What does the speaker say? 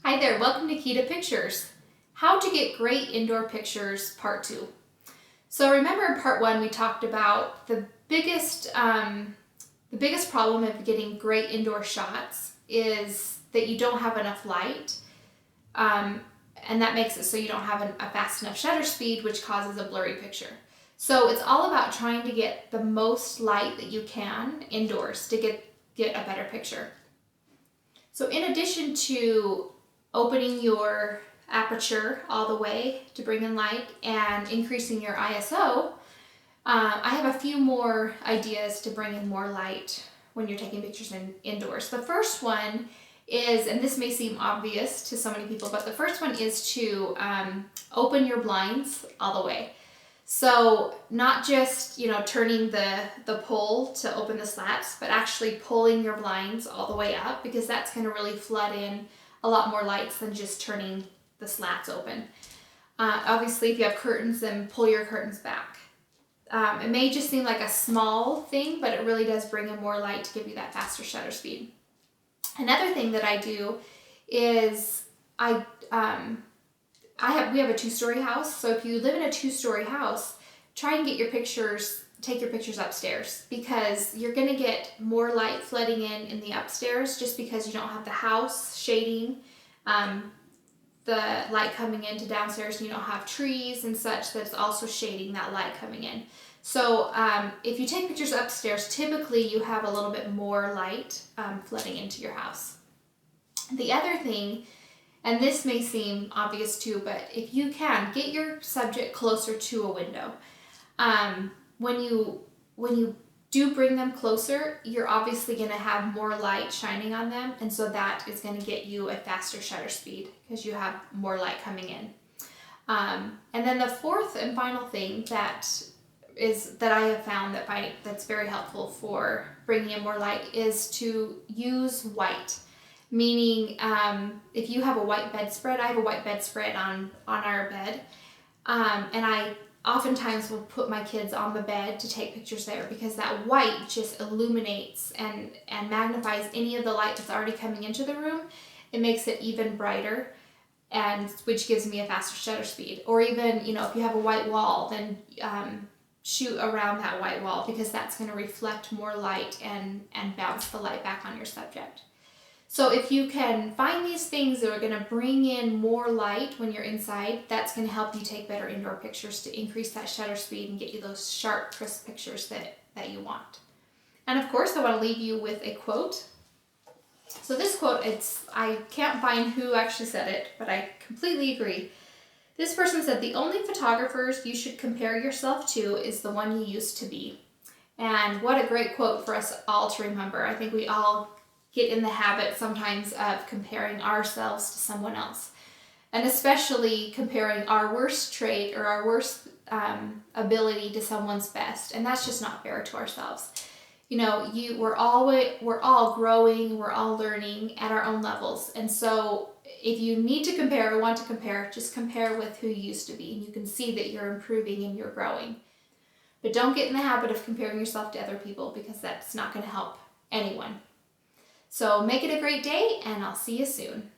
Hi there, welcome to Key to Pictures. How to get great indoor pictures, part 2. So remember in part 1 we talked about the biggest problem of getting great indoor shots is that you don't have enough light, and that makes it so you don't have a fast enough shutter speed, which causes a blurry picture. So it's all about trying to get the most light that you can indoors to get a better picture. So in addition to opening your aperture all the way to bring in light and increasing your ISO, I have a few more ideas to bring in more light when you're taking pictures indoors. The first one is, and this may seem obvious to so many people, but the first one is to open your blinds all the way. So not just, turning the pull to open the slats, but actually pulling your blinds all the way up, because that's going to really flood in a lot more lights than just turning the slats open. Obviously, if you have curtains, then pull your curtains back. It may just seem like a small thing, but it really does bring in more light to give you that faster shutter speed. Another thing that I do is we have a 2-story house. So if you live in a 2-story house, try and take your pictures upstairs, because you're going to get more light flooding in the upstairs, just because you don't have the house shading the light coming into downstairs, and you don't have trees and such that's also shading that light coming in. So if you take pictures upstairs, typically you have a little bit more light flooding into your house. The other thing, and this may seem obvious too, but if you can, get your subject closer to a window. When you do bring them closer, you're obviously going to have more light shining on them, and so that is going to get you a faster shutter speed because you have more light coming in. And then the fourth and final thing that I have found that's very helpful for bringing in more light is to use white. Meaning, if you have a white bedspread, I have a white bedspread on our bed, and I oftentimes will put my kids on the bed to take pictures there, because that white just illuminates and magnifies any of the light that's already coming into the room. It makes it even brighter, and which gives me a faster shutter speed. Or even, if you have a white wall, then shoot around that white wall, because that's going to reflect more light and bounce the light back on your subject. So if you can find these things that are going to bring in more light when you're inside, that's going to help you take better indoor pictures to increase that shutter speed and get you those sharp, crisp pictures that you want. And of course, I want to leave you with a quote. So this quote, I can't find who actually said it, but I completely agree. This person said, "The only photographers you should compare yourself to is the one you used to be." And what a great quote for us all to remember. I think we all get in the habit sometimes of comparing ourselves to someone else, and especially comparing our worst trait or our worst ability to someone's best, and that's just not fair to ourselves. We're all growing, we're all learning at our own levels, and so if you need to compare or want to compare, just compare with who you used to be, and you can see that you're improving and you're growing. But don't get in the habit of comparing yourself to other people, because that's not going to help anyone. So make it a great day, and I'll see you soon.